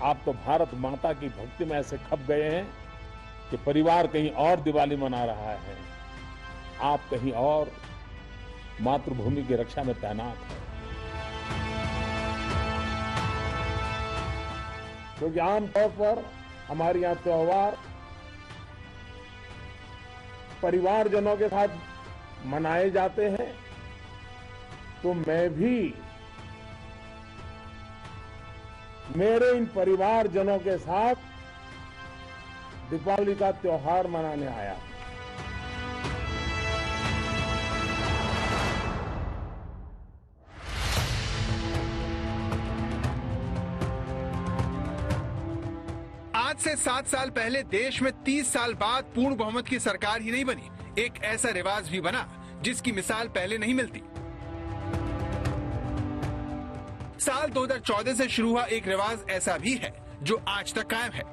आप तो भारत माता की भक्ति में ऐसे खप गए हैं कि परिवार कहीं और दिवाली मना रहा है, आप कहीं और मातृभूमि की रक्षा में तैनात हैं। क्योंकि आमतौर पर हमारे यहाँ त्योहार परिवारजनों के साथ मनाए जाते हैं, तो मैं भी मेरे इन परिवारजनों के साथ दीपावली का त्योहार मनाने आया। आज से 7 साल पहले देश में 30 साल बाद पूर्ण बहुमत की सरकार ही नहीं बनी, एक ऐसा रिवाज भी बना जिसकी मिसाल पहले नहीं मिलती। साल 2014 से शुरू हुआ एक रिवाज ऐसा भी है जो आज तक कायम है।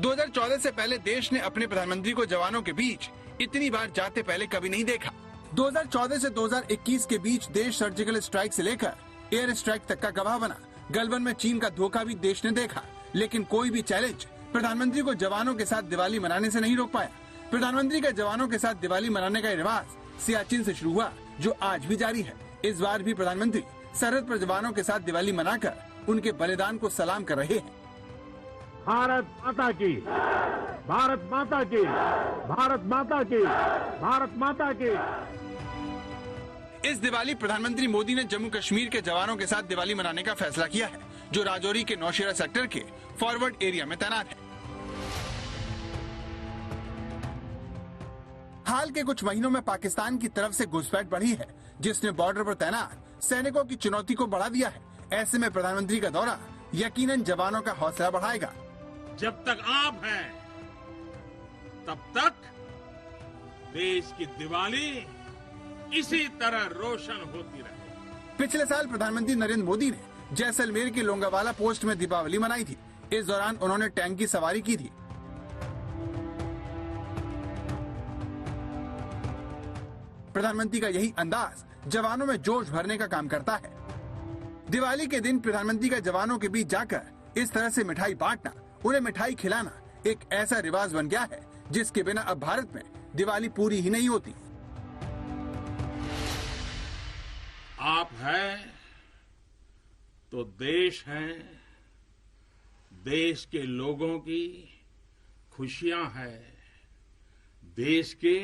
दो 2014 से पहले देश ने अपने प्रधानमंत्री को जवानों के बीच इतनी बार जाते पहले कभी नहीं देखा। 2014 से 2021 के बीच देश सर्जिकल स्ट्राइक से लेकर एयर स्ट्राइक तक का गवाह बना। गलवान में चीन का धोखा भी देश ने देखा, लेकिन कोई भी चैलेंज प्रधानमंत्री को जवानों के साथ दिवाली मनाने से नहीं रोक पाया। प्रधानमंत्री का जवानों के साथ दिवाली मनाने का रिवाज सियाचिन से शुरू हुआ, जो आज भी जारी है। इस बार भी प्रधानमंत्री सरहद पर जवानों के साथ दिवाली मनाकर उनके बलिदान को सलाम कर रहे हैं। भारत माता की, भारत माता की, भारत माता की, भारत माता की। इस दिवाली प्रधानमंत्री मोदी ने जम्मू कश्मीर के जवानों के साथ दिवाली मनाने का फैसला किया है, जो राजौरी के नौशेरा सेक्टर के फॉरवर्ड एरिया में तैनात है। हाल के कुछ महीनों में पाकिस्तान की तरफ से घुसपैठ बढ़ी है, जिसने बॉर्डर पर तैनात सैनिकों की चुनौती को बढ़ा दिया है। ऐसे में प्रधानमंत्री का दौरा यकीनन जवानों का हौसला बढ़ाएगा। जब तक आप हैं, तब तक देश की दिवाली इसी तरह रोशन होती रहे। पिछले साल प्रधानमंत्री नरेंद्र मोदी ने जैसलमेर के लोंगावाला पोस्ट में दीपावली मनाई थी। इस दौरान उन्होंने टैंक की सवारी की थी। प्रधानमंत्री का यही अंदाज जवानों में जोश भरने का काम करता है। दिवाली के दिन प्रधानमंत्री का जवानों के बीच जाकर इस तरह से मिठाई बांटना, उन्हें मिठाई खिलाना एक ऐसा रिवाज बन गया है जिसके बिना अब भारत में दिवाली पूरी ही नहीं होती। आप हैं तो देश है, देश के लोगों की खुशियां है, देश के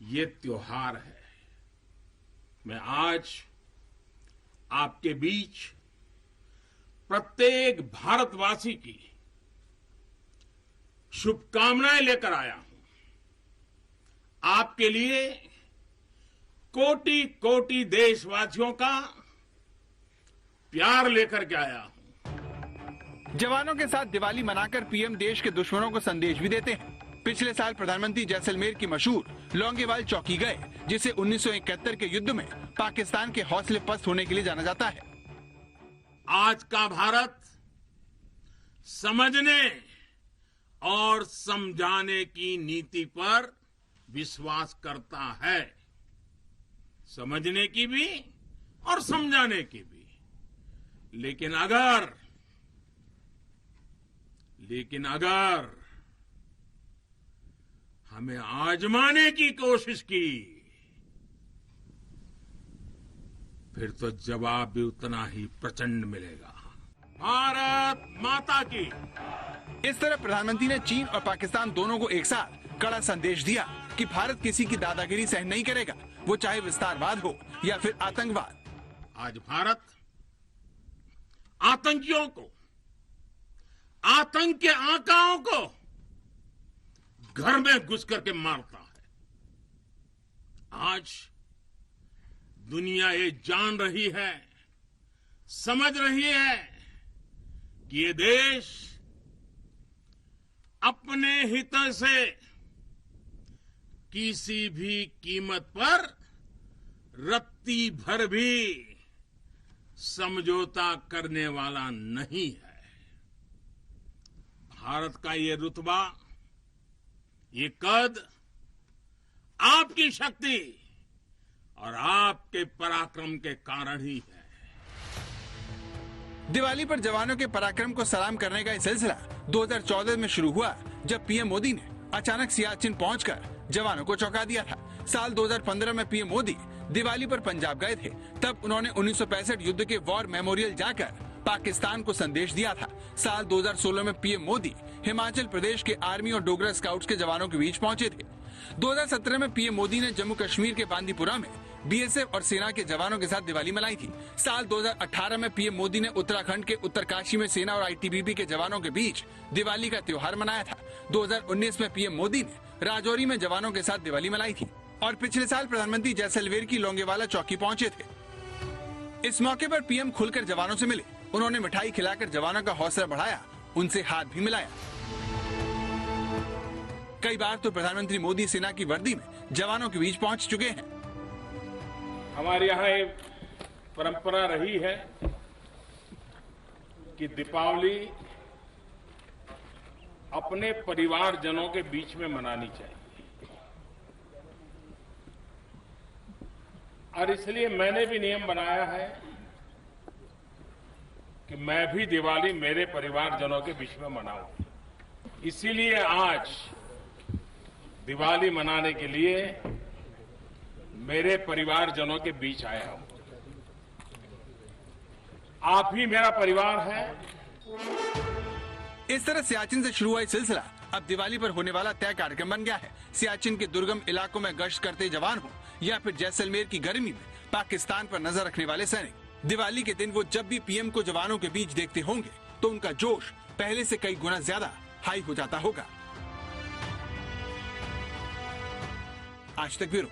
ये त्योहार है। मैं आज आपके बीच प्रत्येक भारतवासी की शुभकामनाएं लेकर आया हूं। आपके लिए कोटि कोटि देशवासियों का प्यार लेकर के आया हूं। जवानों के साथ दिवाली मनाकर पीएम देश के दुश्मनों को संदेश भी देते हैं। पिछले साल प्रधानमंत्री जैसलमेर की मशहूर लौंगेवाल चौकी गए, जिसे 1971 के युद्ध में पाकिस्तान के हौसले पस्त होने के लिए जाना जाता है। आज का भारत समझने और समझाने की नीति पर विश्वास करता है, समझने की भी और समझाने की भी। लेकिन अगर हमें आजमाने की कोशिश की, फिर तो जवाब भी उतना ही प्रचंड मिलेगा। भारत माता की। इस तरह प्रधानमंत्री ने चीन और पाकिस्तान दोनों को एक साथ कड़ा संदेश दिया कि भारत किसी की दादागिरी सहन नहीं करेगा, वो चाहे विस्तारवाद हो या फिर आतंकवाद। आज भारत आतंकियों को, आतंक के आकाओं को घर में घुस करके मारता है। आज दुनिया ये जान रही है, समझ रही है कि ये देश अपने हित से किसी भी कीमत पर रत्ती भर भी समझौता करने वाला नहीं है। भारत का ये रुतबा, ये कद आपकी शक्ति और आपके पराक्रम के कारण ही है। दिवाली पर जवानों के पराक्रम को सलाम करने का ये सिलसिला 2014 में शुरू हुआ, जब पीएम मोदी ने अचानक सियाचिन पहुंचकर जवानों को चौंका दिया था। साल 2015 में पीएम मोदी दिवाली पर पंजाब गए थे। तब उन्होंने 1965 युद्ध के वॉर मेमोरियल जाकर पाकिस्तान को संदेश दिया था। साल 2016 में पीएम मोदी हिमाचल प्रदेश के आर्मी और डोगरा स्काउट्स के जवानों के बीच पहुंचे थे। 2017 में पीएम मोदी ने जम्मू कश्मीर के बांदीपुरा में बीएसएफ और सेना के जवानों के साथ दिवाली मनाई थी। साल 2018 में पीएम मोदी ने उत्तराखंड के उत्तरकाशी में सेना और आईटीबीपी के जवानों के बीच दिवाली का त्योहार मनाया था। 2019 में पीएम मोदी ने राजौरी में जवानों के साथ दिवाली मनाई थी और पिछले साल प्रधानमंत्री जैसलमेर की लोंगेवाला चौकी पहुंचे थे। इस मौके पर पीएम खुलकर जवानों से मिले। उन्होंने मिठाई खिलाकर जवानों का हौसला बढ़ाया, उनसे हाथ भी मिलाया। कई बार तो प्रधानमंत्री मोदी सेना की वर्दी में जवानों के बीच पहुंच चुके हैं। हमारे यहाँ एक परंपरा रही है कि दीपावली अपने परिवारजनों के बीच में मनानी चाहिए, और इसलिए मैंने भी नियम बनाया है कि मैं भी दिवाली मेरे परिवारजनों के बीच में मनाऊं। इसीलिए आज दिवाली मनाने के लिए मेरे परिवारजनों के बीच आया हूं। आप ही मेरा परिवार है। इस तरह सियाचिन से शुरू हुआ सिलसिला अब दिवाली पर होने वाला तय कार्यक्रम बन गया है। सियाचिन के दुर्गम इलाकों में गश्त करते जवान हो या फिर जैसलमेर की गर्मी में पाकिस्तान पर नजर रखने वाले सैनिक, दिवाली के दिन वो जब भी पीएम को जवानों के बीच देखते होंगे तो उनका जोश पहले से कई गुना ज्यादा हाई हो जाता होगा। आज तक ब्यूरो।